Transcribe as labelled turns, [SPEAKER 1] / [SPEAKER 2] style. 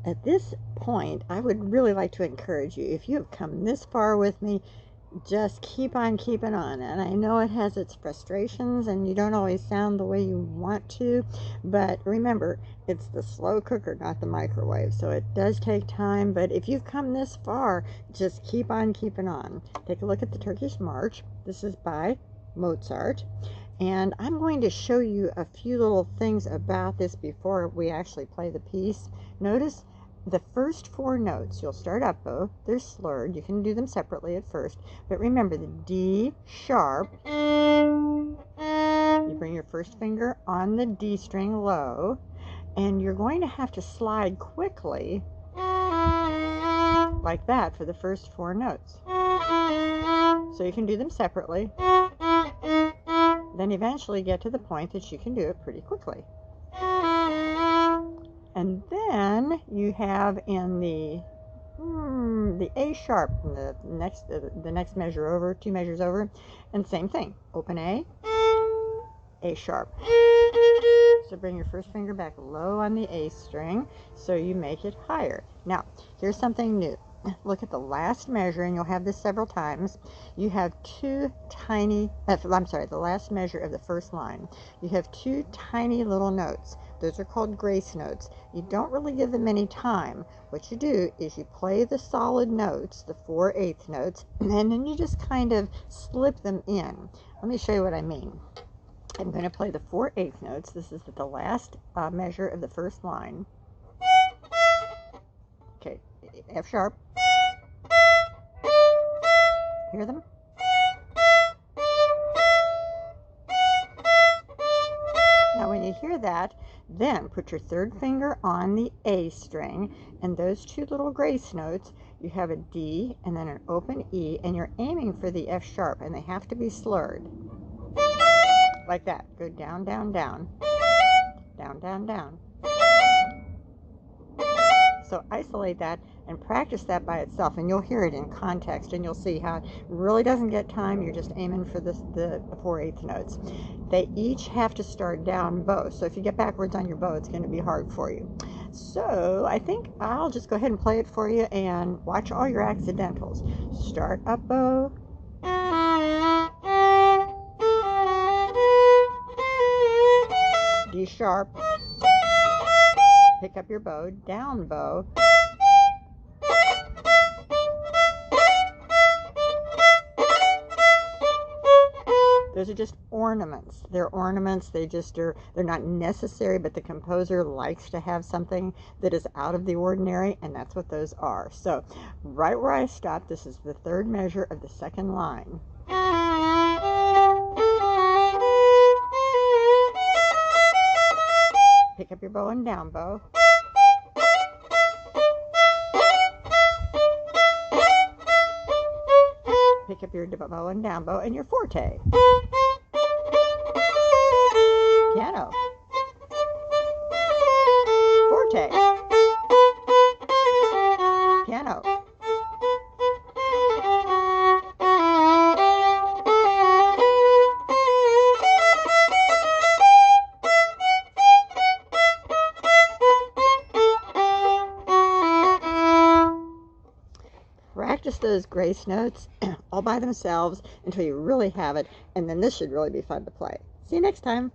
[SPEAKER 1] at this point, I would really like to encourage you, if you have come this far with me, just keep on keeping on. And I know it has its frustrations and you don't always sound the way you want to, but remember, it's the slow cooker, not the microwave. So it does take time, but if you've come this far, just keep on keeping on. Take a look at the Turkish March. This is by Mozart. And I'm going to show you a few little things about this before we actually play the piece. Notice the first four notes. You'll start up bow. They're slurred. You can do them separately at first. But remember, the D sharp, you bring your first finger on the D string low, and you're going to have to slide quickly like that for the first four notes. So you can do them separately. Then eventually get to the point that you can do it pretty quickly. And then you have in the A sharp, the next measure over, 2 measures over, and same thing. Open A sharp. So bring your first finger back low on the A string so you make it higher. Now, here's something new. Look at the last measure, and you'll have this several times. You have the last measure of the first line. You have 2 tiny little notes. Those are called grace notes. You don't really give them any time. What you do is you play the solid notes, the 4/8 notes, and then you just kind of slip them in. Let me show you what I mean. I'm going to play the 4/8 notes. This is the last measure of the first line. Okay, F sharp. Hear them? Now when you hear that, then put your third finger on the A string, and those 2 little grace notes, you have a D and then an open E, and you're aiming for the F sharp, and they have to be slurred. Like that. Go down, down, down. Down, down, down. So isolate that and practice that by itself, and you'll hear it in context, and you'll see how it really doesn't get time. You're just aiming for the 4/8 notes. They each have to start down bow, so if you get backwards on your bow, it's going to be hard for you. So I think I'll just go ahead and play it for you and watch all your accidentals. Start up bow. D sharp. Pick up your bow, down bow. Those are just ornaments. They're ornaments. They're not necessary, but the composer likes to have something that is out of the ordinary, and that's what those are. So right where I stopped, this is the 3rd measure of the 2nd line. Pick up your bow and down bow. Pick up your bow and down bow and your forte. Piano. Forte. Piano. Practice those grace notes all by themselves until you really have it, and then this should really be fun to play. See you next time.